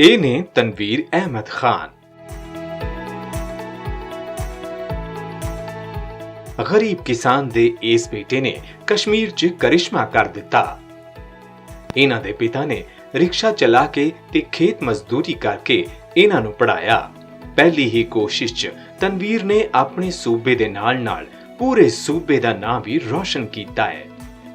ਇਹ ਨੇ ਤਨਵੀਰ ਅਹਿਮਦ ਖਾਨ। ਗਰੀਬ ਕਿਸਾਨ ਦੇ ਇਸ ਬੇਟੇ ਨੇ ਕਸ਼ਮੀਰ 'ਚ ਕਰਿਸ਼ਮਾ ਕਰ ਦਿੱਤਾ। ਇਹਨਾਂ ਦੇ ਪਿਤਾ ਨੇ ਰਿਕਸ਼ਾ ਚਲਾ ਕੇ ਤੇ ਖੇਤ ਮਜ਼ਦੂਰੀ ਕਰਕੇ ਇਹਨਾਂ ਨੂੰ ਪੜਾਇਆ। ਪਹਿਲੀ ਹੀ ਕੋਸ਼ਿਸ਼ 'ਚ ਤਨਵੀਰ ਨੇ ਆਪਣੇ ਸੂਬੇ ਦੇ ਨਾਲ-ਨਾਲ ਪੂਰੇ ਸੂਬੇ ਦਾ ਨਾਂ ਵੀ ਰੌਸ਼ਨ ਕੀਤਾ ਹੈ।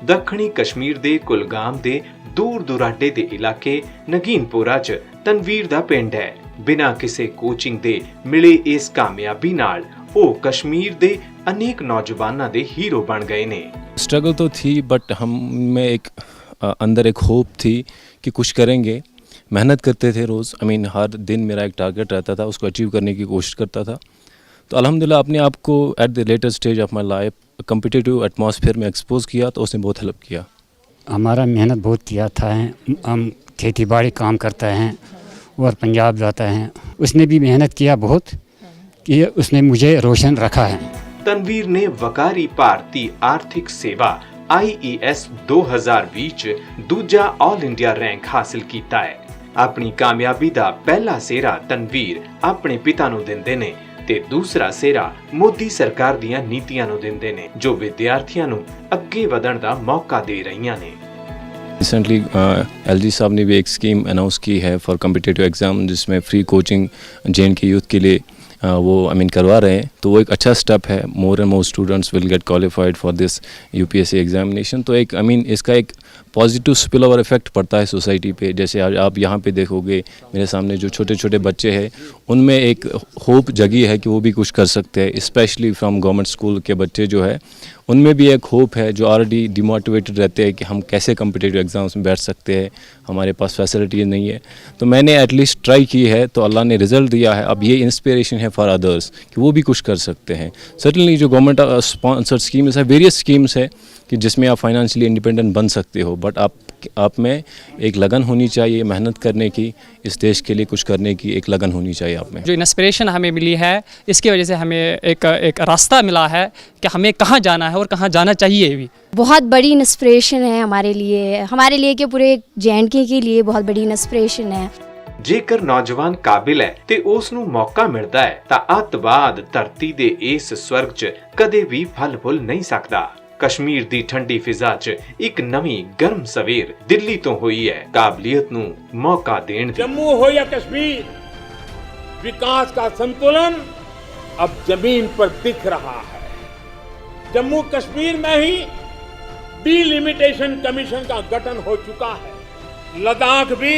ਦੱਖਣੀ ਕਸ਼ਮੀਰ ਦੇ ਕੁਲਗਾਮ ਦੇ ਦੂਰ ਦੁਰਾਡੇ ਦੇ ਇਲਾਕੇ ਨਗੀਨਪੁਰਾ 'ਚ ਤਨਵੀਰ ਦਾ ਪਿੰਡ ਹੈ। ਬਿਨਾਂ ਕਿਸੇ ਕੋਚਿੰਗ ਦੇ ਮਿਲੇ ਇਸ ਕਾਮਯਾਬੀ ਨਾਲ ਉਹ कश्मीर ਦੇ अनेक नौजवानों ਦੇ हीरो बन गए ने। स्ट्रगल तो थी बट हम में एक अंदर एक होप थी कि कुछ करेंगे। मेहनत करते थे रोज़, हर दिन मेरा एक टारगेट रहता था, उसको अचीव करने की कोशिश करता था। तो अल्हम्दुलिल्लाह अपने आप को at the later stage of my life competitive atmosphere में एक्सपोज किया, तो उसने बहुत हेल्प किया। हमारा मेहनत बहुत किया था, हम खेती बाड़ी काम करते हैं और पंजाब जाते हैं। उसने भी मेहनत किया बहुत कि उसने मुझे रोशन रखा है। तनवीर ने वकारी भारती आर्थिक सेवा IES 2020 च दूजा ऑल इंडिया रैंक हासिल कीता है। अपनी कामयाबी दा पहला सेरा तनवीर अपने पिता नूं दिंदे ने ते दूसरा सेरा मोदी सरकार दीयां नीतियां नूं दिंदे ने जो विद्यार्थियों नूं अगे वधण दा मौका दे रहीआं ने। रिसेंटली LG साहब ने भी एक स्कीम अनाउंस की है फॉर कम्पिटिटिव एग्ज़ाम, जिसमें फ्री कोचिंग JNK यूथ के लिए वो करवा रहे हैं। तो वो एक अच्छा स्टेप है। More and more students will get qualified for this UPSC examination. तो एक इसका एक पॉजिटिव स्पिल ओवर इफेक्ट पड़ता है सोसाइटी पे। जैसे आज आप यहाँ पे देखोगे मेरे सामने जो छोटे छोटे बच्चे हैं, उनमें एक होप जगी है कि वो भी कुछ कर सकते हैं। स्पेशली फ्रॉम गवर्नमेंट स्कूल के बच्चे जो है, उनमें भी एक होप है, जो ऑलरेडी डिमोटिवेटेड रहते हैं कि हम कैसे कम्पिटिटिव एग्ज़ाम्स में बैठ सकते हैं, हमारे पास फैसिलिटीज़ नहीं है। तो मैंने एटलीस्ट ट्राई की है, तो अल्लाह ने रिज़ल्ट दिया है। अब ये इंस्पिरेशन है फॉर अदर्स कि वो भी कुछ कर सकते हैं। सर्टनली जो गवर्नमेंट स्पॉन्सर्ड स्कीम्स है, वेरियस स्कीम्स है कि जिसमें आप फाइनेंशियली इंडिपेंडेंट बन सकते हो, बट आप में एक लगन होनी चाहिए मेहनत करने की, इस देश के लिए कुछ करने की एक लगन होनी चाहिए आप में। जो इंस्पिरेशन हमें मिली है, इसकी वजह से हमें एक रास्ता मिला है कि हमें कहाँ जाना है और कहाँ जाना चाहिए भी। बहुत बड़ी इंस्पिरेशन है हमारे लिए कि पूरे JNK के लिए बहुत बड़ी इंस्पिरेशन है। जेकर नौजवान काबिल है ते उस नूं मौका मिलता है तां अतवाद धरती दे इस स्वर्ग च कदे भी फल फुल नहीं सकदा। कश्मीर दी ठंडी फिजा च एक नवी गर्म सवेर दिल्ली तो हुई है काबिलियत नूं मौका देण दी। जम्मू हो या कश्मीर, विकास का संतुलन अब जमीन पर दिख रहा है। जम्मू कश्मीर में ही डिलिमिटेशन कमीशन का गठन हो चुका है। लद्दाख भी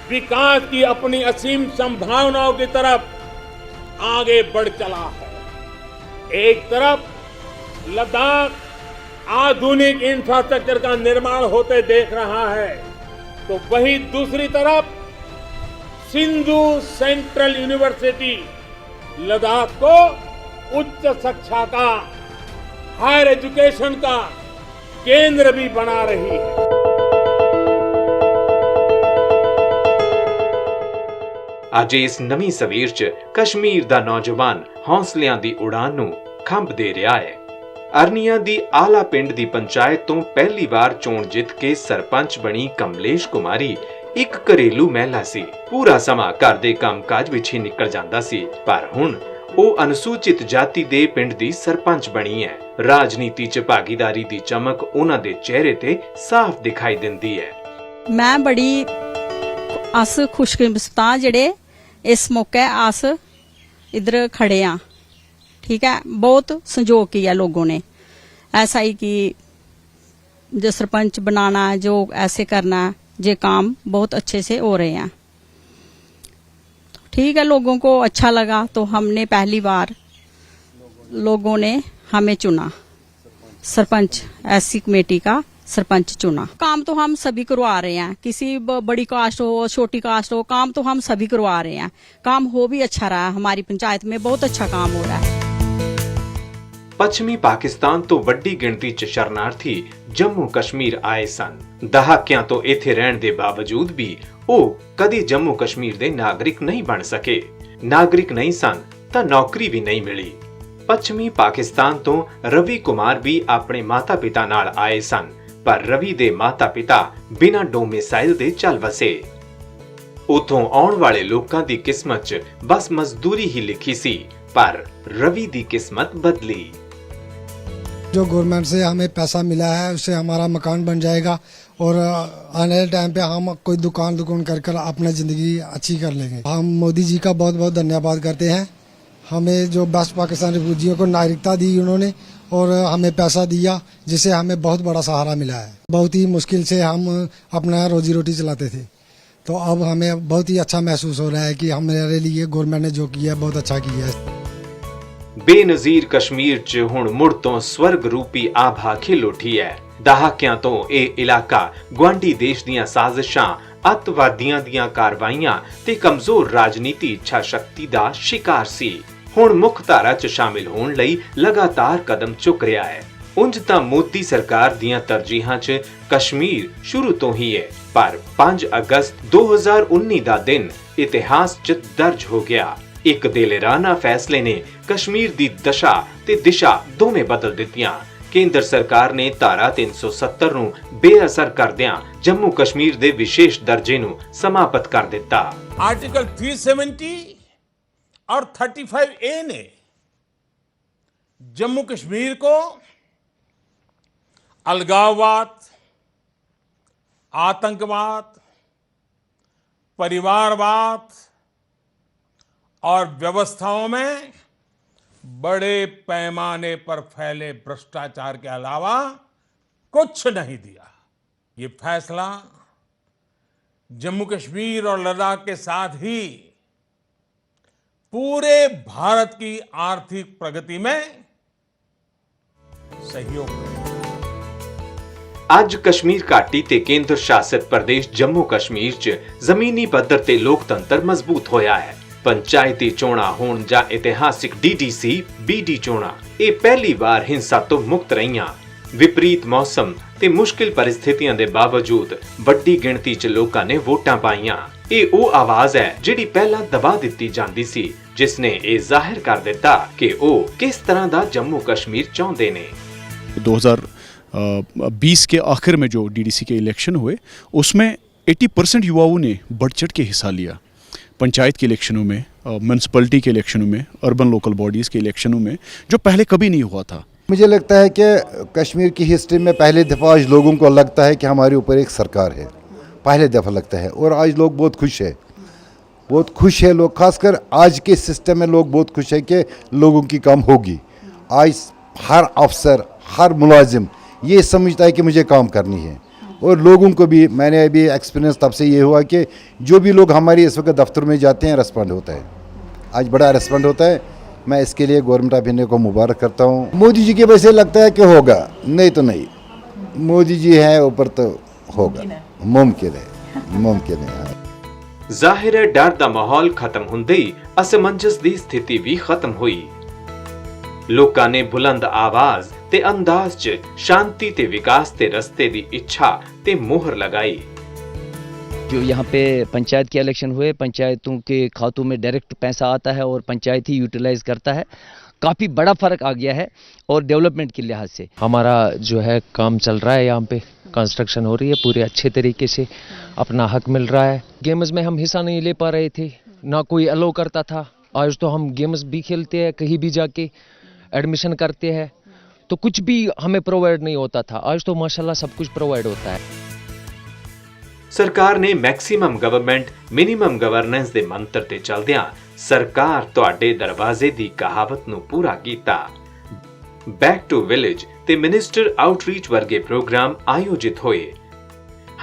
विकास की अपनी असीम संभावनाओं की तरफ आगे बढ़ चला है। एक तरफ लद्दाख आधुनिक इंफ्रास्ट्रक्चर का निर्माण होते देख रहा है, तो वहीं दूसरी तरफ सिंधु सेंट्रल यूनिवर्सिटी लद्दाख को उच्च शिक्षा का, हायर एजुकेशन का केंद्र भी बना रही है। ਅੱਜ ਇਸ ਨਵੀਂ ਸਵੇਰ 'ਚ ਕਸ਼ਮੀਰ ਦਾ ਨੌਜਵਾਨ ਹੌਸਲਿਆਂ ਦੀ ਉਡਾਨ ਨੂੰ ਖੰਭ ਦੇ ਰਿਹਾ ਹੈ। ਅਰਨੀਆ ਦੀ ਆਲਾ ਪਿੰਡ ਦੀ ਪੰਚਾਇਤ ਤੋਂ ਪਹਿਲੀ ਵਾਰ ਚੋਣ ਜਿੱਤ ਕੇ ਸਰਪੰਚ ਬਣੀ ਕਮਲੇਸ਼ ਕੁਮਾਰੀ ਇੱਕ ਘਰੇਲੂ ਮਹਿਲਾ ਸੀ। ਪੂਰਾ ਸਮਾਂ ਘਰ ਦੇ ਕੰਮਕਾਜ ਵਿੱਚ ਹੀ ਨਿਕਲ ਜਾਂਦਾ ਸੀ, ਪਰ ਹੁਣ ਉਹ ਅਨੁਸੂਚਿਤ ਜਾਤੀ ਦੇ ਪਿੰਡ ਦੀ ਸਰਪੰਚ ਬਣੀ ਹੈ। ਰਾਜਨੀਤੀ 'ਚ ਭਾਗੀਦਾਰੀ ਦੀ ਚਮਕ ਉਹਨਾਂ ਦੇ ਚਿਹਰੇ ਤੇ ਸਾਫ਼ ਦਿਖਾਈ ਦਿੰਦੀ ਹੈ। ਮੈਂ ਬੜੀ अस खुशकिस्मत हाँ जेड़े इस मौके अस इधर खड़े हाँ। ठीक है, बहुत संजोग किया लोगों ने, ऐसा ही कि जो सरपंच बनाना है, जो ऐसे करना है, ये काम बहुत अच्छे से हो रहे हैं। ठीक है, लोगों को अच्छा लगा तो हमने पहली बार लोगों ने हमें चुना, सरपंच ऐसी कमेटी का सरपंच चुना। काम तो हम सभी करवा रहे हैं, किसी बड़ी कास्ट हो छोटी कास्ट हो, काम तो हम सभी करवा रहे हैं। काम हो भी अच्छा रहा है, हमारी पंचायत में बहुत अच्छा काम हो रहा है। ਪੱਛਮੀ ਪਾਕਿਸਤਾਨ ਤੋਂ ਵੱਡੀ ਗਿਣਤੀ 'ਚ ਸ਼ਰਨਾਰਥੀ ਜੰਮੂ ਕਸ਼ਮੀਰ ਆਏ ਸਨ। ਦਹਾਕਿਆਂ ਤੋਂ ਇੱਥੇ ਰਹਿਣ ਦੇ ਬਾਵਜੂਦ ਵੀ ਉਹ ਕਦੀ ਜੰਮੂ ਕਸ਼ਮੀਰ ਦੇ ਨਾਗਰਿਕ ਨਹੀਂ ਬਣ ਸਕੇ। ਨਾਗਰਿਕ ਨਹੀਂ ਸਨ ਤਾਂ ਨੌਕਰੀ ਵੀ ਨਹੀਂ ਮਿਲੀ। ਪੱਛਮੀ ਪਾਕਿਸਤਾਨ ਤੋਂ ਰਵੀ ਕੁਮਾਰ ਵੀ ਆਪਣੇ ਮਾਤਾ-ਪਿਤਾ ਨਾਲ ਆਏ ਸਨ, ਪਰ ਰਵੀ ਦੇ ਮਾਤਾ-ਪਿਤਾ ਬਿਨਾਂ ਡੋਮਿਸਾਈਲ ਦੇ ਚੱਲ ਵਸੇ। ਉਥੋਂ ਆਉਣ ਵਾਲੇ ਲੋਕਾਂ ਦੀ ਕਿਸਮਤ 'ਚ ਬਸ ਮਜ਼ਦੂਰੀ ਹੀ ਲਿਖੀ ਸੀ, ਪਰ रवि दी किस्मत बदली। जो गवर्नमेंट से हमें पैसा मिला है उससे हमारा मकान बन जाएगा और आने वाले टाइम पे हम कोई दुकान कर अपनी ज़िंदगी अच्छी कर लेंगे। हम मोदी जी का बहुत बहुत धन्यवाद करते हैं। हमें जो बेस्ट पाकिस्तान रिफ्यूजियों को नागरिकता दी उन्होंने और हमें पैसा दिया, जिससे हमें बहुत बड़ा सहारा मिला है। बहुत ही मुश्किल से हम अपना रोजी रोटी चलाते थे, तो अब हमें बहुत ही अच्छा महसूस हो रहा है कि हमारे लिए गवर्नमेंट ने जो किया बहुत अच्छा किया है। ਬੇਨਜ਼ੀਰ ਕਸ਼ਮੀਰ 'ਚ ਹੁਣ ਮੁੜ ਤੋਂ ਸਵਰਗ ਰੂਪੀ ਆਭਾ ਖਿਲ ਉੱਠੀ ਹੈ। ਦਹਾਕਿਆਂ ਤੋਂ ਇਹ ਇਲਾਕਾ ਗੁਆਂਢੀ ਦੇਸ਼ ਦੀਆਂ ਸਾਜ਼ਿਸ਼ਾਂ, ਅੱਤਵਾਦੀਆਂ ਦੀਆਂ ਕਾਰਵਾਈਆਂ ਤੇ ਕਮਜ਼ੋਰ ਰਾਜਨੀਤੀ ਇੱਛਾ ਸ਼ਕਤੀ ਦਾ ਸ਼ਿਕਾਰ ਸੀ। ਹੁਣ ਮੁੱਖ ਧਾਰਾ 'ਚ ਸ਼ਾਮਿਲ ਹੋਣ ਲਈ ਲਗਾਤਾਰ ਕਦਮ ਚੁੱਕ ਰਿਹਾ ਹੈ। ਉਂਝ ਤਾਂ ਮੋਦੀ ਸਰਕਾਰ ਦੀਆਂ ਤਰਜੀਹਾਂ 'ਚ ਕਸ਼ਮੀਰ ਸ਼ੁਰੂ ਤੋਂ ਹੀ ਹੈ, ਪਰ 5 ਅਗਸਤ 2019 ਦਾ ਦਿਨ ਇਤਿਹਾਸ 'ਚ ਦਰਜ ਹੋ ਗਿਆ। ਇੱਕ ਦਿਲਰਾਨਾ ਫੈਸਲੇ ਨੇ ਕਸ਼ਮੀਰ ਦੀ ਦਸ਼ਾ ਤੇ ਦਿਸ਼ਾ ਦੋਵੇਂ ਬਦਲ ਦਿੱਤੀਆਂ। ਕੇਂਦਰ ਸਰਕਾਰ ਨੇ ਧਾਰਾ 370 ਨੂੰ ਬੇਅਸਰ ਕਰਦਿਆਂ ਜੰਮੂ ਕਸ਼ਮੀਰ ਦੇ ਵਿਸ਼ੇਸ਼ ਦਰਜੇ ਨੂੰ ਸਮਾਪਤ ਕਰ ਦਿੱਤਾ। आर्टिकल 370 और 35A ने जम्मू कश्मीर को अलगाववाद, आतंकवाद, परिवारवाद और व्यवस्थाओं में बड़े पैमाने पर फैले भ्रष्टाचार के अलावा कुछ नहीं दिया। ये फैसला जम्मू कश्मीर और लद्दाख के साथ ही पूरे भारत की आर्थिक प्रगति में सहयोग करेगा। ਅੱਜ ਕਸ਼ਮੀਰ ਘਾਟੀ ਤੇ ਕੇਂਦਰ ਸ਼ਾਸਿਤ ਪ੍ਰਦੇਸ਼ ਜੰਮੂ ਕਸ਼ਮੀਰ 'ਚ ਜ਼ਮੀਨੀ ਪੱਧਰ ਤੇ ਲੋਕਤੰਤਰ ਮਜ਼ਬੂਤ ਹੋਇਆ ਹੈ। ਪੰਚਾਇਤੀ ਚੋਣਾਂ ਹੋਣ ਜਾਂ ਇਤਿਹਾਸਿਕ DDC, BD ਚੋਣਾਂ, ਇਹ ਪਹਿਲੀ ਵਾਰ ਹਿੰਸਾ ਤੋਂ ਮੁਕਤ ਰਹੀਆਂ। ਵਿਪਰੀਤ ਮੌਸਮ ਤੇ ਮੁਸ਼ਕਿਲ ਪਰਿਸਥਿਤੀਆਂ ਦੇ ਬਾਵਜੂਦ ਵੱਡੀ ਗਿਣਤੀ 'ਚ ਲੋਕਾਂ ਨੇ ਵੋਟਾਂ ਪਾਈਆਂ। ਇਹ ਉਹ ਆਵਾਜ਼ ਹੈ ਜਿਹੜੀ ਪਹਿਲਾਂ ਦਬਾ ਦਿੱਤੀ ਜਾਂਦੀ ਸੀ, ਜਿਸ ਨੇ ਇਹ ਜ਼ਾਹਿਰ ਕਰ ਦਿੱਤਾ ਕਿ ਉਹ ਕਿਸ ਤਰ੍ਹਾਂ ਦਾ ਜੰਮੂ ਕਸ਼ਮੀਰ ਚਾਹੁੰਦੇ ਨੇ। 2020 के आखिर में जो DDC के इलेक्शन हुए उसमें 80% युवाओं ने बढ़ चढ़ के हिस्सा लिया। पंचायत के इलेक्शनों में, म्यूनसिपलिटी के इलेक्शनों में, अर्बन लोकल बॉडीज़ के इलेक्शनों में, जो पहले कभी नहीं हुआ था। मुझे लगता है कि कश्मीर की हिस्ट्री में पहले दफ़ा आज लोगों को लगता है कि हमारे ऊपर एक सरकार है, पहले दफ़ा लगता है। और आज लोग बहुत खुश है, बहुत खुश है लोग, खासकर आज के सिस्टम में लोग बहुत खुश है कि लोगों की काम होगी। आज हर अफसर, हर मुलाजिम ये समझता है कि मुझे काम करनी है। और लोगों को भी, मैंने अभी एक्सपीरियंस तब से ये हुआ कि जो भी लोग हमारे इस वक्त दफ्तर में जाते हैं रेस्पॉन्ड होता है, आज बड़ा रेस्पॉन्ड होता है। मैं इसके लिए गवर्नमेंट ऑफ इंडिया को मुबारक करता हूँ। मोदी जी के वैसे लगता है कि होगा, नहीं तो नहीं, मोदी जी है ऊपर तो होगा, मुमकिन है, मुमकिन है। ਜ਼ਾਹਿਰ ਹੈ ਡਰ ਦਾ ਮਾਹੌਲ ਖਤਮ ਹੁੰਦੇ ਹੀ ਅਸਮੰਜਸ ਦੀ ਸਥਿਤੀ ਵੀ ਖਤਮ ਹੋਈ। ਲੋਕਾਂ ਨੇ ਬੁਲੰਦ ਆਵਾਜ਼ ਤੇ ਅੰਦਾਜ਼ 'ਚ ਸ਼ਾਂਤੀ ਤੇ ਵਿਕਾਸ ਤੇ ਰਸਤੇ ਦੀ ਇੱਛਾ ਤੇ ਮੋਹਰ ਲਗਾਈ। जो यहाँ पे पंचायत के इलेक्शन हुए, पंचायतों के खातों में डायरेक्ट पैसा आता है और पंचायत ही यूटिलाइज करता है। काफ़ी बड़ा फ़र्क आ गया है और डेवलपमेंट के लिहाज से हमारा जो है काम चल रहा है, यहाँ पे कंस्ट्रक्शन हो रही है, पूरे अच्छे तरीके से अपना हक मिल रहा है। गेम्स में हम हिस्सा नहीं ले पा रहे थे, ना कोई अलो करता था। आज तो हम गेम्स भी खेलते हैं, कहीं भी जाके एडमिशन करते हैं, तो कुछ भी हमें प्रोवाइड नहीं होता था। आज तो माशाल्लाह सब कुछ प्रोवाइड होता है। ਸਰਕਾਰ ਨੇ ਮੈਕਸਿਮਮ ਗਵਰਨਮੈਂਟ ਮਿਨੀਮਮ ਗਵਰਨੈਂਸ ਦੇ ਮੰਤਰ ਤੇ ਚੱਲਦਿਆਂ ਸਰਕਾਰ ਤੁਹਾਡੇ ਦਰਵਾਜ਼ੇ ਦੀ ਕਹਾਵਤ ਨੂੰ ਪੂਰਾ ਕੀਤਾ। ਬੈਕ ਟੂ ਵਿਲੇਜ ਤੇ ਮਿਨਿਸਟਰ ਆਊਟਰੀਚ ਵਰਗੇ ਪ੍ਰੋਗਰਾਮ ਆਯੋਜਿਤ ਹੋਏ।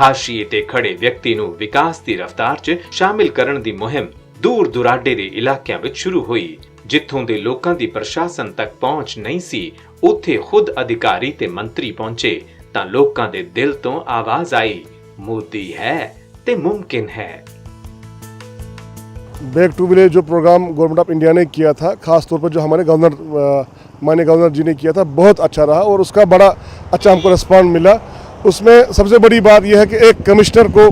ਹਾਸ਼ੀਏ ਤੇ ਖੜੇ ਵਿਅਕਤੀ ਨੂੰ ਵਿਕਾਸ ਦੀ ਰਫ਼ਤਾਰ 'ਚ ਸ਼ਾਮਿਲ ਕਰਨ ਦੀ ਮੁਹਿੰਮ ਦੂਰ ਦੁਰਾਡੇ ਦੇ ਇਲਾਕਿਆਂ ਵਿੱਚ ਸ਼ੁਰੂ ਹੋਈ। ਜਿੱਥੋਂ ਦੇ ਲੋਕਾਂ ਦੀ ਪ੍ਰਸ਼ਾਸਨ ਤੱਕ ਪਹੁੰਚ ਨਹੀਂ ਸੀ, ਉੱਥੇ ਖੁਦ ਅਧਿਕਾਰੀ ਤੇ ਮੰਤਰੀ ਪਹੁੰਚੇ ਤਾਂ ਲੋਕਾਂ ਦੇ ਦਿਲ ਤੋਂ ਆਵਾਜ਼ ਆਈ, मोदी है ते मुमकिन है। बैक टू विलेज जो प्रोग्राम गवर्नमेंट ऑफ इंडिया ने किया था, खास तौर पर जो हमारे माननीय गवर्नर जी ने किया था, बहुत अच्छा रहा और उसका बड़ा अच्छा हमको रिस्पॉन्स मिला। उसमें सबसे बड़ी बात यह है कि एक कमिश्नर को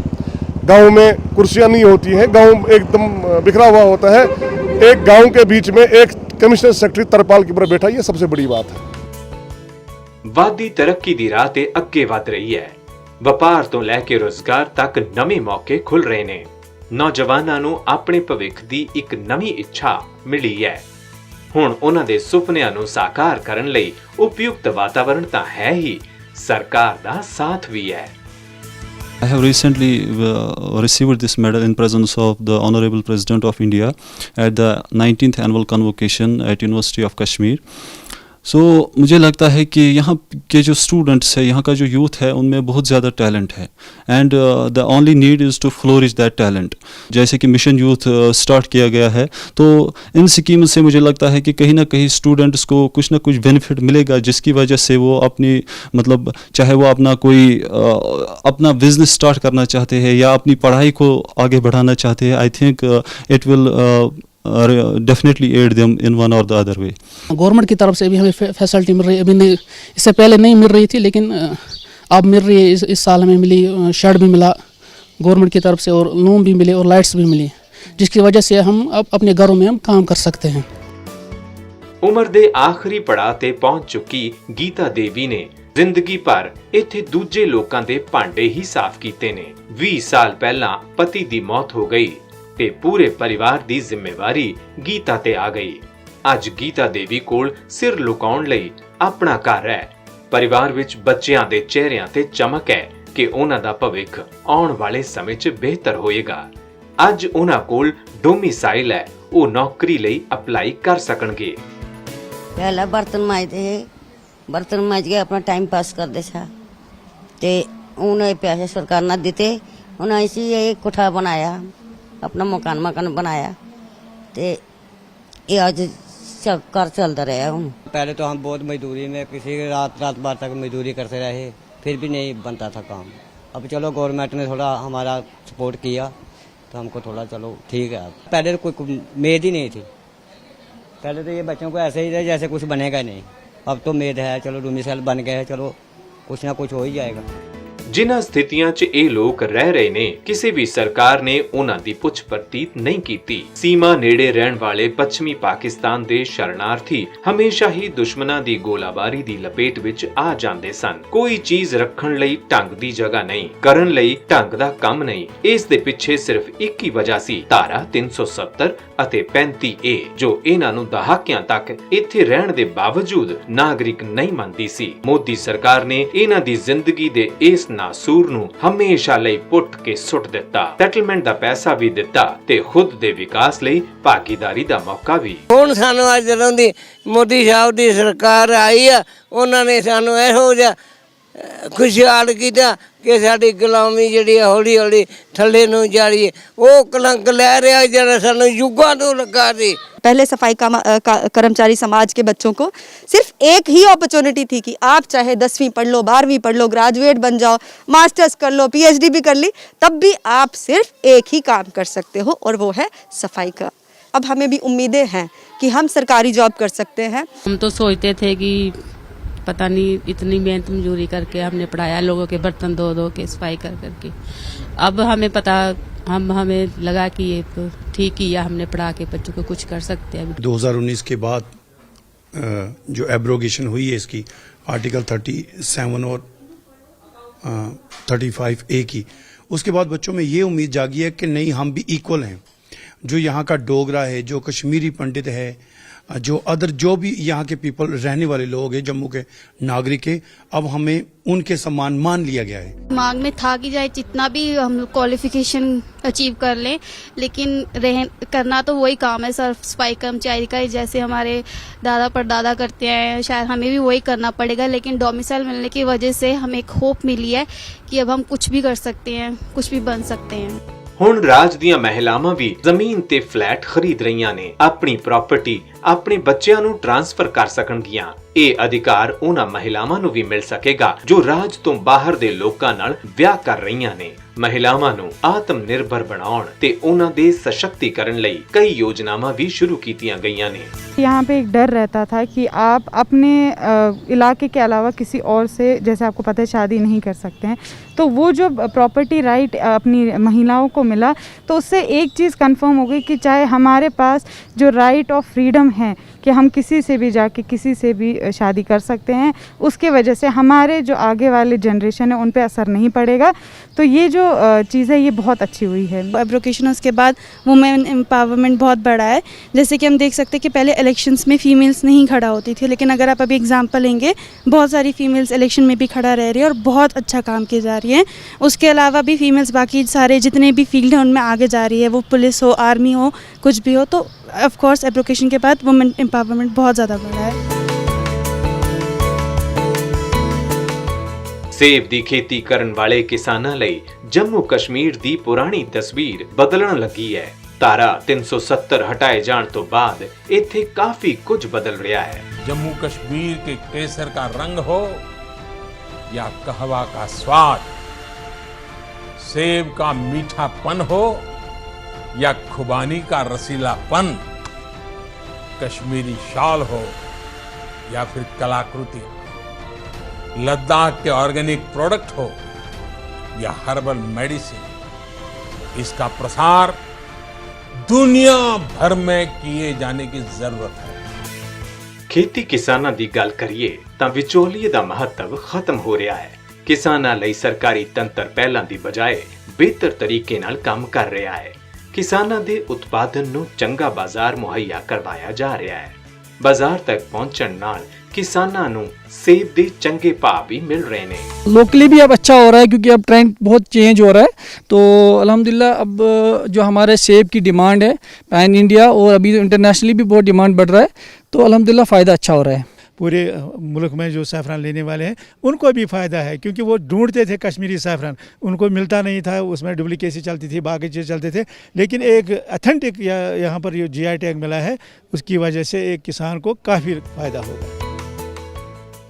गांव में कुर्सियां नहीं होती हैं, गांव एकदम बिखरा हुआ होता है। एक गांव के बीच में एक कमिश्नर सेक्रेटरी तरपाल के ऊपर बैठा, ये सबसे बड़ी बात है। वादी तरक्की दी राह ते अगे वध रही है। ਵਪਾਰ ਤੋਂ ਲੈ ਕੇ ਰੋਜ਼ਗਾਰ ਤੱਕ ਨਵੇਂ ਮੌਕੇ ਖੁੱਲ ਰਹੇ ਨੇ। ਨੌਜਵਾਨਾਂ ਨੂੰ ਆਪਣੇ ਭਵਿੱਖ ਦੀ ਇੱਕ ਨਵੀਂ ਇੱਛਾ ਮਿਲੀ ਹੈ। ਹੁਣ ਉਹਨਾਂ ਦੇ ਸੁਪਨਿਆਂ ਨੂੰ ਸਾਕਾਰ ਕਰਨ ਲਈ ਉਪਯੁਕਤ ਵਾਤਾਵਰਣ ਤਾਂ ਹੈ ਹੀ, ਸਰਕਾਰ ਦਾ ਸਾਥ ਵੀ ਹੈ। I have recently received this medal in presence of the Honorable President of India at the 19th annual convocation at University of Kashmir. सो मुझे लगता है कि यहाँ के जो स्टूडेंट्स है, यहाँ का जो यूथ है, उनमें बहुत ज़्यादा टैलेंट है and the only need is to flourish that talent. जैसे कि मिशन यूथ स्टार्ट किया गया है, तो इन स्कीम से मुझे लगता है कि कहीं ना कहीं स्टूडेंट्स को कुछ ना कुछ बेनिफिट मिलेगा, जिसकी वजह से वो अपनी मतलब चाहे वो अपना कोई अपना बिजनेस स्टार्ट करना चाहते हैं या अपनी पढ़ाई को आगे बढ़ाना चाहते हैं, I think it will definitely aid them in one or the other way. Government की तरफ से भी हमें फैसिलिटी मिल रही है, अभी नहीं, इससे पहले नहीं मिल रही थी, लेकिन अब मिल रही है। इस साल हमें मिली, शेड भी मिला गवर्नमेंट की तरफ से और लोन भी मिले और लाइट्स भी मिली, जिसकी वजह से हम अब अपने घरों में हम काम कर सकते हैं। ਉਮਰ ਦੇ ਆਖਰੀ ਪੜਾਅ ਤੇ ਪਹੁੰਚ ਚੁੱਕੀ ਗੀਤਾ ਦੇਵੀ ਨੇ ਜ਼ਿੰਦਗੀ ਭਰ ਇੱਥੇ ਦੂਜੇ ਲੋਕਾਂ ਦੇ ਭਾਂਡੇ ਹੀ ਸਾਫ਼ ਕੀਤੇ ਨੇ। 20 ਸਾਲ ਪਹਿਲਾਂ ਪਤੀ ਦੀ ਮੌਤ ਹੋ ਗਈ ਤੇ ਪੂਰੇ ਪਰਿਵਾਰ ਦੀ ਜ਼ਿੰਮੇਵਾਰੀ ਗੀਤਾ ਤੇ ਆ ਗਈ। ਅੱਜ ਗੀਤਾ ਦੇਵੀ ਕੋਲ ਸਿਰ ਲੁਕਾਉਣ ਲਈ ਆਪਣਾ ਘਰ ਹੈ। ਪਰਿਵਾਰ ਵਿੱਚ ਬੱਚਿਆਂ ਦੇ ਚਿਹਰਿਆਂ ਤੇ ਚਮਕ ਹੈ ਕਿ ਉਹਨਾਂ ਦਾ ਭਵਿੱਖ ਆਉਣ ਵਾਲੇ ਸਮੇਂ 'ਚ ਬਿਹਤਰ ਹੋਏਗਾ। ਅੱਜ ਉਹਨਾਂ ਕੋਲ ਡੋਮਿਸਾਈਲ ਹੈ, ਉਹ ਨੌਕਰੀ ਲਈ ਅਪਲਾਈ ਕਰ ਸਕਣਗੇ। पहला बर्तन मांजते है, बर्तन मांज के अपना टाइम पास करते था, ते उन्हें पैसे सरकार ना देते, उन्हें इसी एक कोठा बनाया, अपना मकान बनाया, ते ये आज घर चलता रहा हूँ। पहले तो हम बहुत मजदूरी में किसी रात भर तक मजदूरी करते रहे, फिर भी नहीं बनता था काम। अब चलो गवर्नमेंट ने थोड़ा हमारा सपोर्ट किया तो हमको थोड़ा चलो ठीक है। पहले तो कोई उम्मीद ही नहीं थी, पहले तो ये बच्चों को ऐसे ही रहे जैसे कुछ बनेगा नहीं। अब तो उम्मीद है, चलो डोमिसाइल बन गए, चलो कुछ ना कुछ हो ही जाएगा। ਜਿਨ੍ਹਾਂ ਸਥਿਤੀਆਂ 'ਚ ਇਹ ਲੋਕ ਰਹਿ ਰਹੇ ਨੇ, ਕਿਸੇ ਵੀ ਸਰਕਾਰ ਨੇ ਉਹਨਾਂ ਦੀ ਪੁੱਛ ਪਰਤੀਤ ਨਹੀਂ ਕੀਤੀ। ਸੀਮਾ ਨੇੜੇ ਰਹਿਣ ਵਾਲੇ ਪੱਛਮੀ ਪਾਕਿਸਤਾਨ ਦੇ ਸ਼ਰਨਾਰਥੀ ਹਮੇਸ਼ਾ ਹੀ ਦੁਸ਼ਮਣਾਂ ਦੀ ਗੋਲਾਬਾਰੀ ਦੀ ਲਪੇਟ ਵਿੱਚ ਆ ਜਾਂਦੇ ਸਨ। ਕੋਈ ਚੀਜ਼ ਰੱਖਣ ਲਈ ਢੰਗ ਦੀ ਜਗ੍ਹਾ ਨਹੀਂ, ਕਰਨ ਲਈ ਢੰਗ ਦਾ ਕੰਮ ਨਹੀਂ। ਇਸ ਦੇ ਪਿੱਛੇ ਸਿਰਫ ਇੱਕ ਹੀ ਵਜ੍ਹਾ ਸੀ, ਧਾਰਾ 370 ਅਤੇ 35A, ਜੋ ਇਹਨਾਂ ਨੂੰ ਦਹਾਕਿਆਂ ਤੱਕ ਇੱਥੇ ਰਹਿਣ ਦੇ ਬਾਵਜੂਦ ਨਾਗਰਿਕ ਨਹੀਂ ਮੰਨਦੀ ਸੀ। ਮੋਦੀ ਸਰਕਾਰ ਨੇ ਇਹਨਾਂ ਦੀ ਜ਼ਿੰਦਗੀ ਦੇ ਇਸ ਨਾਸੂਰ ਨੂੰ ਹਮੇਸ਼ਾ ਲਈ ਪੁੱਟ ਕੇ ਸੁੱਟ ਦਿੱਤਾ। ਸੈਟਲਮੈਂਟ ਦਾ ਪੈਸਾ ਵੀ ਦਿੱਤਾ ਤੇ ਖੁਦ ਦੇ ਵਿਕਾਸ ਲਈ ਭਾਗੀਦਾਰੀ ਦਾ ਮੌਕਾ ਵੀ। ਹੁਣ ਸਾਨੂੰ ਅੱਜ ਜਦੋਂ ਦੀ ਮੋਦੀ ਸਾਹਿਬ ਦੀ ਸਰਕਾਰ ਆਈ ਆ, ਉਹਨਾਂ ਨੇ ਸਾਨੂੰ ਇਹੋ ਜਿਹਾ ਖੁਸ਼ਹਾਲ ਕੀਤਾ ਕਿ ਸਾਡੀ ਗੁਲਾਮੀ ਜਿਹੜੀ ਹੌਲੀ ਹੌਲੀ ਥੱਲੇ ਨੂੰ ਜਾ ਰਹੀ ਹੈ। ਉਹ ਕਲੰਕ ਲੈ ਰਿਹਾ ਜਿਹੜਾ ਸਾਨੂੰ ਯੁੱਗਾਂ ਤੋਂ ਲੱਗਾ ਸੀ। पहले सफाई कर्मचारी समाज के बच्चों को सिर्फ एक ही अपॉर्चुनिटी थी कि आप चाहे 10वीं पढ़ लो, 12वीं पढ़ लो, ग्रेजुएट बन जाओ, मास्टर्स कर लो, PhD भी कर ली, तब भी आप सिर्फ एक ही काम कर सकते हो और वो है सफाई का। अब हमें भी उम्मीदें हैं कि हम सरकारी जॉब कर सकते हैं। हम तो सोचते थे कि पता नहीं इतनी मेहनत मजदूरी करके हमने पढ़ाया, लोगों के बर्तन धो के सफाई कर करके, अब हमें पता हमें लगा कि ये ठीक किया, हमने पढ़ा के बच्चों को कुछ कर सकते हैं। 2019 के बाद जो एब्रोगेशन हुई है इसकी आर्टिकल 37 और 35A की, उसके बाद बच्चों में ये उम्मीद जागी है कि नहीं, हम भी इक्वल हैं। जो यहाँ का डोगरा है, जो कश्मीरी पंडित है, जो अदर जो भी यहाँ के पीपल रहने वाले लोग हैं, जम्मू के नागरिक है, अब हमें उनके सम्मान मान लिया गया है। दिमाग में था कि चाहे जितना भी हम क्वालिफिकेशन अचीव कर लें, लेकिन करना तो वही काम है, सर सफाई कर्मचारी का, जैसे हमारे दादा परदादा करते हैं, शायद हमें भी वही करना पड़ेगा। लेकिन डोमिसाइल मिलने की वजह से हमें एक होप मिली है कि अब हम कुछ भी कर सकते हैं, कुछ भी बन सकते हैं। ਹੁਣ ਰਾਜ ਦੀਆਂ ਮਹਿਲਾਵਾਂ ਵੀ ਜ਼ਮੀਨ ਤੇ ਫਲੈਟ ਖਰੀਦ ਰਹੀਆਂ ਨੇ, ਆਪਣੀ ਪ੍ਰਾਪਰਟੀ ਆਪਣੇ ਬੱਚਿਆਂ ਨੂੰ ਟ੍ਰਾਂਸਫਰ ਕਰ ਸਕਣਗੀਆਂ। ਇਹ ਅਧਿਕਾਰ ਉਹਨਾਂ ਮਹਿਲਾਵਾਂ ਨੂੰ ਵੀ ਮਿਲ ਸਕੇਗਾ ਜੋ ਰਾਜ ਤੋਂ ਬਾਹਰ ਦੇ ਲੋਕਾਂ ਨਾਲ ਵਿਆਹ ਕਰ ਰਹੀਆਂ ਨੇ। ਮਹਿਲਾਵਾਂ ਨੂੰ ਆਤਮ ਨਿਰਭਰ ਬਣਾਉਣ ਤੇ ਉਹਨਾਂ ਦੇ ਸਸ਼ਕਤੀਕਰਨ ਲਈ ਕਈ ਯੋਜਨਾਵਾਂ ਵੀ ਸ਼ੁਰੂ ਕੀਤੀਆਂ ਗਈਆਂ ਨੇ। यहाँ पे एक डर रहता था कि आप अपने इलाके के अलावा किसी और से, जैसे आपको पता है, शादी नहीं कर सकते हैं, तो वो जो प्रॉपर्टी राइट अपनी महिलाओं को मिला, तो उससे एक चीज़ कंफर्म हो गई कि चाहे हमारे पास जो राइट ऑफ फ्रीडम है कि हम किसी से भी जाके किसी से भी शादी कर सकते हैं, उसके वजह से हमारे जो आगे वाले जनरेशन है उन पे असर नहीं पड़ेगा। तो ये जो चीज़ है ये बहुत अच्छी हुई है। एब्रोकेशन उसके बाद वुमेन एम्पावरमेंट बहुत बड़ा है। जैसे कि हम देख सकते हैं कि पहले इलेक्शंस में फ़ीमेल्स नहीं खड़ा होती थी, लेकिन अगर आप अभी एग्जांपल लेंगे, बहुत सारी फ़ीमेल्स इलेक्शन में भी खड़ा रह रही है और बहुत अच्छा काम की जा रही है। उसके अलावा भी फ़ीमेल्स बाकी सारे जितने भी फील्ड हैं उनमें आगे जा रही है, वो पुलिस हो, आर्मी हो, कुछ भी हो। तो ऑफ कोर्स एब्रोकेशन के बाद वुमेन एम्पावरमेंट बहुत ज़्यादा बढ़ा है। ਸੇਬ ਦੀ ਖੇਤੀ ਕਰਨ ਵਾਲੇ ਕਿਸਾਨਾਂ ਲਈ ਜੰਮੂ ਕਸ਼ਮੀਰ ਦੀ ਪੁਰਾਣੀ ਤਸਵੀਰ ਬਦਲਣ ਲੱਗੀ ਹੈ। ਧਾਰਾ 370 ਹਟਾਏ ਜਾਣ ਤੋਂ ਬਾਅਦ ਇੱਥੇ ਕਾਫੀ ਕੁਝ ਬਦਲ ਰਿਹਾ ਹੈ। जम्मू कश्मीर के केसर का रंग हो या कहवा का स्वाद, सेब का मीठापन हो या खुबानी का रसीलापन, कश्मीरी शॉल हो या फिर कलाकृति, लद्दाख के ऑर्गेनिक प्रोडक्ट हो या हर्बल मेडिसिन, इसका प्रसार दुनिया भर में किए जाने की जरूरत है। ਖੇਤੀ ਕਿਸਾਨਾਂ ਦੀ ਗੱਲ ਕਰੀਏ ਤਾਂ ਵਿਚੋਲੀਏ ਦਾ ਮਹੱਤਵ ਖਤਮ ਹੋ ਰਿਹਾ ਹੈ। ਕਿਸਾਨਾਂ ਲਈ ਸਰਕਾਰੀ ਤੰਤਰ ਪਹਿਲਾਂ ਦੀ ਬਜਾਏ ਬਿਹਤਰ ਤਰੀਕੇ ਨਾਲ ਕੰਮ ਕਰ ਰਿਹਾ ਹੈ। ਕਿਸਾਨਾਂ ਦੇ ਉਤਪਾਦਨ ਨੂੰ ਚੰਗਾ ਬਾਜ਼ਾਰ ਮੁਹੱਈਆ ਕਰਵਾਇਆ ਜਾ ਰਿਹਾ ਹੈ। ਬਾਜ਼ਾਰ ਤੱਕ ਪਹੁੰਚਣ ਨਾਲ किसानों ਨੂੰ सेब ਦੇ ਚੰਗੇ ਭਾਅ भी मिल रहे हैं। लोकली भी अब अच्छा हो रहा है क्योंकि अब ट्रेंड बहुत चेंज हो रहा है। तो अल्हम्दुलिल्लाह अब जो हमारे सेब की डिमांड है पैन इंडिया और अभी इंटरनेशनली भी बहुत डिमांड बढ़ रहा है, तो अल्हम्दुलिल्लाह फ़ायदा अच्छा हो रहा है। पूरे मुल्क में जो सैफरान लेने वाले हैं उनको भी फ़ायदा है, क्योंकि वो ढूंढते थे कश्मीरी सैफरान, उनको मिलता नहीं था, उसमें डुप्लीकेसी चलती थी, बाकी चीज़ चलते थे। लेकिन एक अथेंटिक यहाँ पर जो GI टैग मिला है उसकी वजह से एक किसान को काफ़ी फ़ायदा होगा।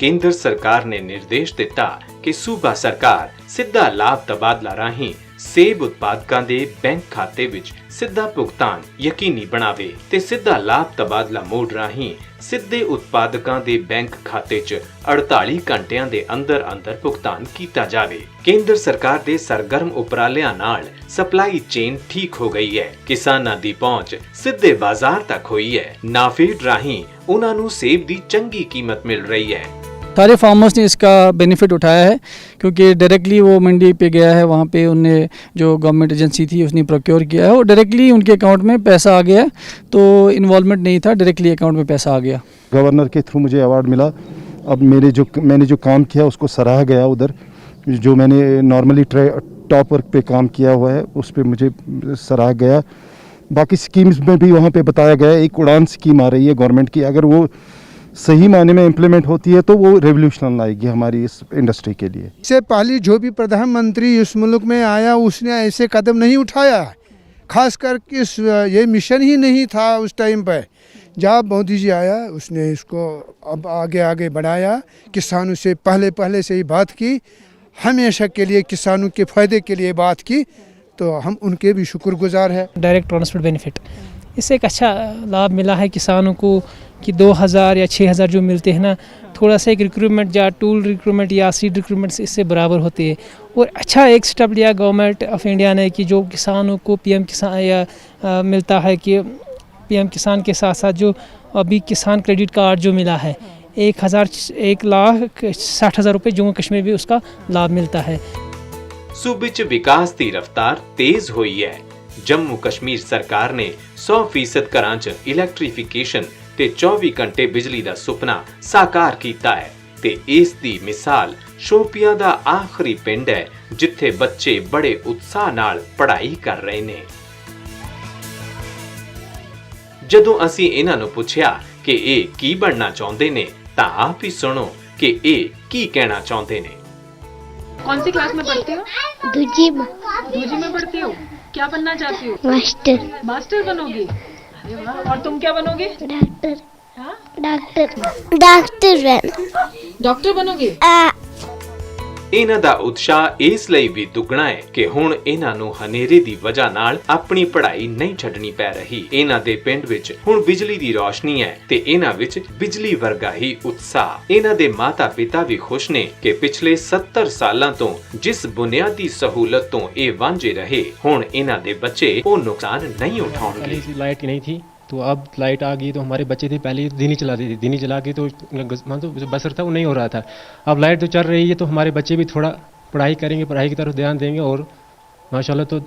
ਕੇਂਦਰ ਸਰਕਾਰ ਨੇ ਨਿਰਦੇਸ਼ ਦਿੱਤਾ ਕਿ ਸੂਬਾ ਸਰਕਾਰ ਸਿੱਧਾ ਲਾਭ ਤਬਾਦਲਾ ਰਾਹੀਂ ਸੇਬ ਉਤਪਾਦਕਾਂ ਦੇ ਬੈਂਕ ਖਾਤੇ ਵਿੱਚ ਸਿੱਧਾ ਭੁਗਤਾਨ ਯਕੀਨੀ ਬਣਾਵੇ ਤੇ ਸਿੱਧਾ ਲਾਭ ਤਬਾਦਲਾ ਮੋਡ ਰਾਹੀਂ ਸਿੱਧੇ ਉਤਪਾਦਕਾਂ ਦੇ ਬੈਂਕ ਖਾਤੇ 'ਚ 48 ਘੰਟਿਆਂ ਦੇ ਅੰਦਰ ਭੁਗਤਾਨ ਕੀਤਾ ਜਾਵੇ। ਕੇਂਦਰ ਸਰਕਾਰ ਦੇ ਸਰਗਰਮ ਉਪਰਾਲਿਆਂ ਨਾਲ ਸਪਲਾਈ ਚੇਨ ਠੀਕ ਹੋ ਗਈ ਹੈ। ਕਿਸਾਨਾਂ ਦੀ ਪਹੁੰਚ ਸਿੱਧੇ ਬਾਜ਼ਾਰ ਤੱਕ ਹੋਈ ਹੈ। ਨਾਫੇਡ ਰਾਹੀਂ ਉਹਨਾਂ ਨੂੰ ਸੇਬ ਦੀ ਚੰਗੀ ਕੀਮਤ ਮਿਲ ਰਹੀ ਹੈ। सारे फार्मर्स ने इसका बेनिफिट उठाया है क्योंकि डायरेक्टली वो मंडी पे गया है, वहाँ पे उनने जो गवर्नमेंट एजेंसी थी उसने प्रोक्योर किया है और डायरेक्टली उनके अकाउंट में पैसा आ गया, तो इन्वॉल्वमेंट नहीं था, डायरेक्टली अकाउंट में पैसा आ गया। गवर्नर के थ्रू मुझे अवार्ड मिला। अब मैंने जो काम किया उसको सराहा गया। उधर जो मैंने नॉर्मली टॉप वर्क पे काम किया हुआ है उस पर मुझे सराहा गया। बाकी स्कीम्स में भी वहाँ पे बताया गया, एक उड़ान स्कीम आ रही है गवर्नमेंट की, अगर वो सही मायने में इम्प्लीमेंट होती है तो वो रेवोल्यूशन लाएगी हमारी इस इंडस्ट्री के लिए। इससे पहले जो भी प्रधानमंत्री इस मुल्क में आया उसने ऐसे कदम नहीं उठाया, खासकर इस ये मिशन ही नहीं था उस टाइम पर। जब मोदी जी आया उसने इसको अब आगे बढ़ाया, किसानों से पहले से ही बात की, हमेशा के लिए किसानों के फ़ायदे के लिए बात की, तो हम उनके भी शुक्रगुजार है। डायरेक्ट ट्रांसपोर्ट बेनिफिट, इससे एक अच्छा लाभ मिला है किसानों को कि 2000 या 6000 जो मिलते हैं ना, थोड़ा सा एक रिक्रूटमेंट या टूल रिक्रूटमेंट या सीड रिक्रूटमेंट से इससे बराबर होते हैं। और अच्छा एक स्टेप लिया गवर्नमेंट ऑफ इंडिया ने कि जो किसानों को PM किसान या मिलता है कि PM किसान के साथ साथ जो अभी किसान क्रेडिट कार्ड जो मिला है 1,60,000 रुपये जम्मू कश्मीर भी उसका लाभ मिलता है। सूबे च विकास की रफ्तार तेज हुई है। जम्मू कश्मीर सरकार ने 100% घरां च इलैक्ट्रीफिकेशन ते 24 घंटे बिजली दा सुपना साकार कीता है ते इस दी मिसाल शोपियां दा आखिरी पिंड है जिथे बच्चे बड़े उत्साह नाल पढ़ाई कर रहे ने। जदों असीं इन्हां नूं पुछया कि ये की बनना चाहुंदे ने तां आप ही सुनो कि ये की कहना चाहुंदे ने। कौन सी क्लास में पढ़ती हो? दूजी में पढ़ती हो। क्या बनना चाहती हो? मास्टर बनोगी? अरे वाह। और तुम क्या बनोगे? डॉक्टर डॉक्टर बनोगे? ਇਹਨਾਂ ਦਾ ਉਤਸ਼ਾਹ ਇਸ ਲਈ ਵੀ ਦੁੱਗਣਾ ਹੈ ਕਿ ਹੁਣ ਇਹਨਾਂ ਨੂੰ ਹਨੇਰੇ ਦੀ ਵਜ੍ਹਾ ਨਾਲ ਆਪਣੀ ਪੜ੍ਹਾਈ ਨਹੀਂ ਛੱਡਣੀ ਪੈ ਰਹੀ। ਇਹਨਾਂ ਦੇ ਪਿੰਡ ਵਿੱਚ ਹੁਣ ਬਿਜਲੀ ਦੀ ਰੌਸ਼ਨੀ ਹੈ ਤੇ ਇਹਨਾਂ ਵਿੱਚ ਬਿਜਲੀ ਵਰਗਾ ਹੀ ਉਤਸ਼ਾਹ। ਇਹਨਾਂ ਦੇ ਮਾਤਾ-ਪਿਤਾ ਵੀ ਖੁਸ਼ ਨੇ ਕਿ ਪਿਛਲੇ 70 ਸਾਲਾਂ ਤੋਂ ਜਿਸ ਬੁਨਿਆਦੀ ਸਹੂਲਤ ਤੋਂ ਇਹ ਵਾਂਝੇ ਰਹੇ, ਹੁਣ ਇਹਨਾਂ ਦੇ ਬੱਚੇ ਉਹ ਨੁਕਸਾਨ नहीं उठाएंगे। लाइट की नहीं थी तो अब लाइट आ गई तो हमारे बच्चे थे पहले दिन ही चलाते थे, दिन ही चला के तो जो बसर था वो नहीं हो रहा था। अब लाइट तो चल रही है तो हमारे बच्चे भी थोड़ा पढ़ाई करेंगे, पढ़ाई की तरफ ध्यान देंगे और माशाल्लाह तो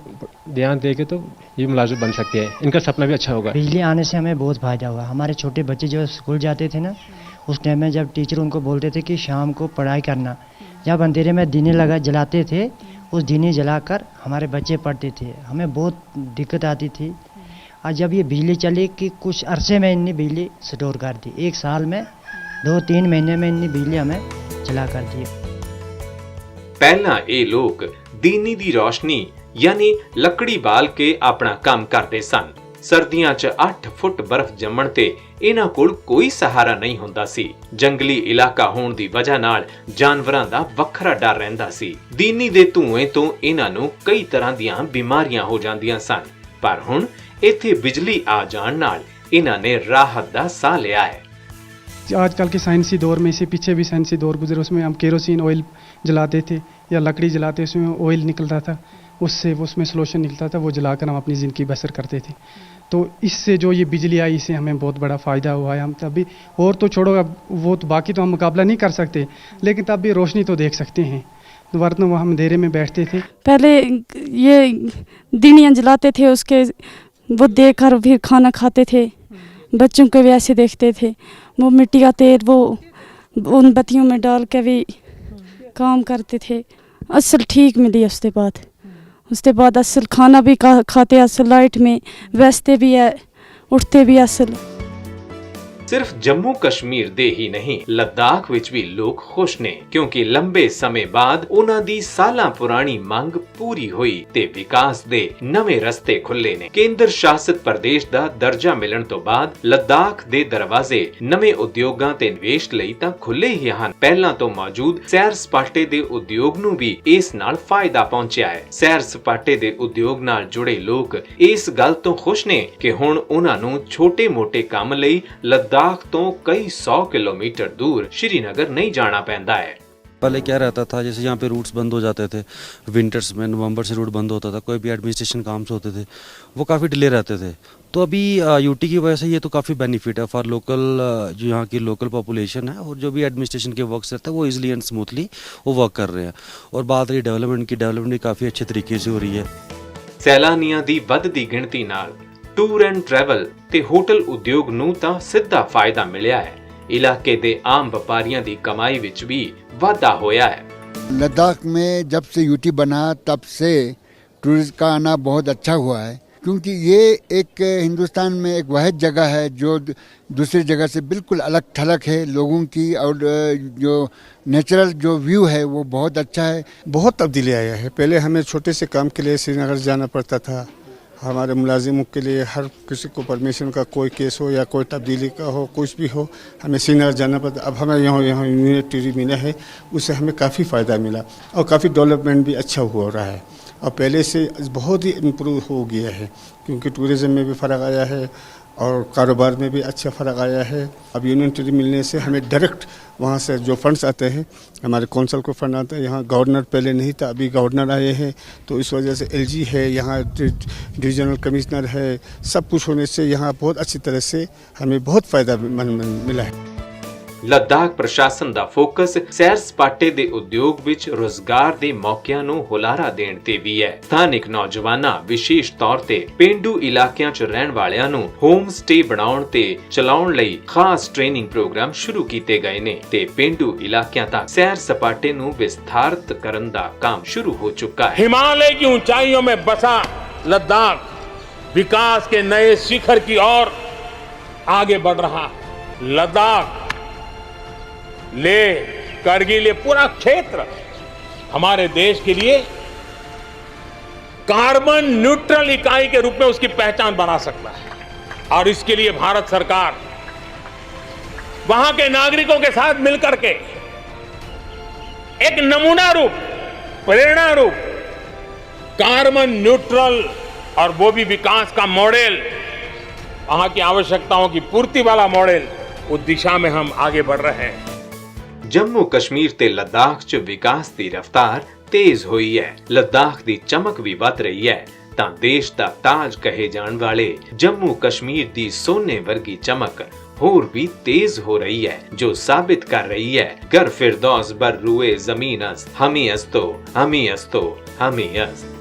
ध्यान देके तो ये मुलाजिम बन सकते हैं। इनका सपना भी अच्छा होगा। बिजली आने से हमें बहुत फ़ायदा हुआ। हमारे छोटे बच्चे जो स्कूल जाते थे ना, उस टाइम में जब टीचर उनको बोलते थे कि शाम को पढ़ाई करना, जब अंधेरे में दिने लगा जलाते थे, उस दिने जलाकर हमारे बच्चे पढ़ते थे। हमें बहुत दिक्कत आती थी। और जब ये बिजली चली कि कुछ अरसे में इन्हें बिजली स्टोर कर दी, 1 साल में 2-3 महीने में इन्हें बिजली हमें चला कर दी। पहला ये लोग दीनी दी रोशनी यानी लकड़ी बाल के अपना काम करते सन। ਸਰਦੀਆਂ 'ਚ 8 ਫੁੱਟ ਬਰਫ਼ ਜੰਮਣ ਤੇ ਇਹਨਾਂ ਕੋਲ ਕੋਈ ਸਹਾਰਾ ਨਹੀਂ ਹੁੰਦਾ ਸੀ। ਜੰਗਲੀ ਇਲਾਕਾ ਹੋਣ ਦੀ ਵਜ੍ਹਾ ਨਾਲ ਜਾਨਵਰਾਂ ਦਾ ਵੱਖਰਾ ਡਰ ਰਹਿੰਦਾ ਸੀ। ਦੀਨੀ ਦੇ ਧੂਏ ਤੋਂ ਇਹਨਾਂ ਨੂੰ ਕਈ ਤਰ੍ਹਾਂ ਦੀਆਂ ਬਿਮਾਰੀਆਂ ਹੋ ਜਾਂਦੀਆਂ ਸਨ, ਪਰ ਹੁਣ ਇੱਥੇ ਬਿਜਲੀ ਆ जान ਨਾਲ ਇਹਨਾਂ ने राहत ਦਾ ਸਾਹ ਲਿਆ है। आजकल के साइंसी दौर में, इससे पीछे भी साइंसी दौर गुजरे, उसमें हम केरोसिन ऑयल जलाते थे या लकड़ी जलाते, उसमें ऑयल निकलता था, उससे उसमें सोल्यूशन निकलता था, वो जलाकर हम अपनी ज़िंदगी बसर करते थे। तो इससे जो ये बिजली आई, इससे हमें बहुत बड़ा फ़ायदा हुआ है। हम तभी और तो छोड़ो, अब वो तो बाकी तो हम मुकाबला नहीं कर सकते, लेकिन तब भी रोशनी तो देख सकते हैं। वरना वो हम अंधेरे में बैठते थे। पहले ये दिनियाँ जलाते थे, उसके वो देख कर फिर खाना खाते थे, बच्चों को भी ऐसे देखते थे। वो मिट्टी का तेल वो उन बत्तियों में डाल के भी काम करते थे। असल ठीक मिली उसके बाद असल खाना भी खाते, असल लाइट में बैठते भी है, उठते भी असल। सिर्फ जम्मू कश्मीर दे ही नहीं, लद्दाख विच भी लोग खुश ने, क्योंकि लंबे समय बाद उन्हां दी सालां पुरानी मंग पूरी हुई ते विकास दे नवे रस्ते खुले ने। केंद्र शासित प्रदेश दा दर्जा मिलण तो बाद लद्दाख दे दरवाजे नवे उद्योगां ते निवेश लई तां खुले ही हन। पहलां तो मौजूद सैर सपाटे दे उद्योग नूं भी इस नाल फायदा पहुंचिया है। सैर सपाटे दे उद्योग नाल जुड़े लोग इस गल तो खुश ने कि हुण उन्हां नूं छोटे मोटे काम लई लद्दाख तो कई 100 किलोमीटर दूर श्रीनगर नहीं जाना पैंदा है। पहले क्या रहता था, जैसे यहाँ पे रूट्स बंद हो जाते थे विंटर्स में, नवंबर से रूट बंद होता था, कोई भी एडमिनिस्ट्रेशन काम से होते थे, वो काफ़ी डिले रहते थे। तो अभी यूटी की वजह से ये तो काफ़ी बेनिफिट है फॉर लोकल, जो यहाँ की लोकल पॉपुलेशन है, और जो भी एडमिनिस्ट्रेशन के वर्क्स रहते हैं वो ईजिली एंड स्मूथली वो वर्क कर रहे हैं। और बात रही डेवलपमेंट की, डेवलपमेंट भी काफ़ी अच्छे तरीके से हो रही है। सैलानियों की बढ़ती गिणती नाल टूर एंड ट्रैवल ते होटल उद्योग नूं तां सिद्धा फायदा मिलिया है। इलाके दे आम व्यापारियों की कमाई विच भी वाधा होया है। लद्दाख में जब से यूटी बना तब से टूरिस्ट का आना बहुत अच्छा हुआ है, क्योंकि ये एक हिंदुस्तान में एक वाहिद जगह है जो दूसरी जगह से बिल्कुल अलग थलग है लोगों की, और जो नेचुरल जो व्यू है वो बहुत अच्छा है। बहुत तब्दीली आया है। पहले हमें छोटे से काम के लिए श्रीनगर जाना पड़ता था। हमारे मुलाजिमों के लिए हर किसी को परमिशन का कोई केस हो या कोई तब्दीली का हो, कुछ भी हो, हमें श्रीनगर जाना पड़ता। अब हमें यहाँ यूनिवर्सिटी मिला है, उससे हमें काफ़ी फ़ायदा मिला और काफ़ी डेवलपमेंट भी अच्छा हो रहा है और पहले से बहुत ही इम्प्रूव हो गया है, क्योंकि टूरिज़म में भी फ़र्क आया है और कारोबार में भी अच्छा फ़र्क आया है। अब यूनिवर्सिटी मिलने से हमें डायरेक्ट वहाँ से जो फंड्स आते हैं, हमारे कौंसल को फंड आते हैं। यहाँ गवर्नर पहले नहीं था, अभी गवर्नर आए हैं, तो इस वजह से एलजी है, यहाँ डिविजनल कमिश्नर है, सब कुछ होने से यहाँ बहुत अच्छी तरह से हमें बहुत फ़ायदा मिला है। लद्दाख प्रशासन दा फोकस सैर सपाटे दे उद्योग विच रोजगार दे मौकिਆਂ ਨੂੰ ਹੁਲਾਰਾ ਦੇਣ ਤੇ ਵੀ ਹੈ। ਸਥਾਨਿਕ ਨੌਜਵਾਨਾਂ ਵਿਸ਼ੇਸ਼ ਤੌਰ ਤੇ ਪਿੰਡੂ ਇਲਾਕਿਆਂ 'ਚ ਰਹਿਣ ਵਾਲਿਆਂ ਨੂੰ ਹੋਮ ਸਟੇ ਬਣਾਉਣ ਤੇ ਚਲਾਉਣ ਲਈ ਖਾਸ ਟ੍ਰੇਨਿੰਗ ਪ੍ਰੋਗਰਾਮ ਸ਼ੁਰੂ ਕੀਤੇ ਗਏ ਨੇ ਤੇ ਪਿੰਡੂ ਇਲਾਕਿਆਂ ਤੱਕ ਸੈਰ ਸਪਾਟੇ ਨੂੰ ਵਿਸਥਾਰਿਤ ਕਰਨ ਦਾ ਕੰਮ ਸ਼ੁਰੂ ਹੋ ਚੁੱਕਾ है। हिमालय की ऊंचाइयों में बसा लद्दाख विकास के नए शिखर की ओर आगे बढ़ रहा है। लद्दाख, लेह, करगिल, ये पूरा क्षेत्र हमारे देश के लिए कार्बन न्यूट्रल इकाई के रूप में उसकी पहचान बना सकता है। और इसके लिए भारत सरकार वहां के नागरिकों के साथ मिलकर के एक नमूना रूप, प्रेरणा रूप, कार्बन न्यूट्रल और वो भी विकास का मॉडल, वहां की आवश्यकताओं की पूर्ति वाला मॉडल, उस दिशा में हम आगे बढ़ रहे हैं। जम्मू कश्मीर ते लद्दाख च विकास दी रफ्तार तेज हुई है। लद्दाख दी चमक भी वध रही है तां देश दा ताज कहे जाण वाले जम्मू कश्मीर दी सोने वर्गी चमक होर भी तेज हो रही है, जो साबित कर रही है गर फिरदौस बर रुए जमीन अस्त, हमी अस्तो, हमी अस्तो, हमी अस्त।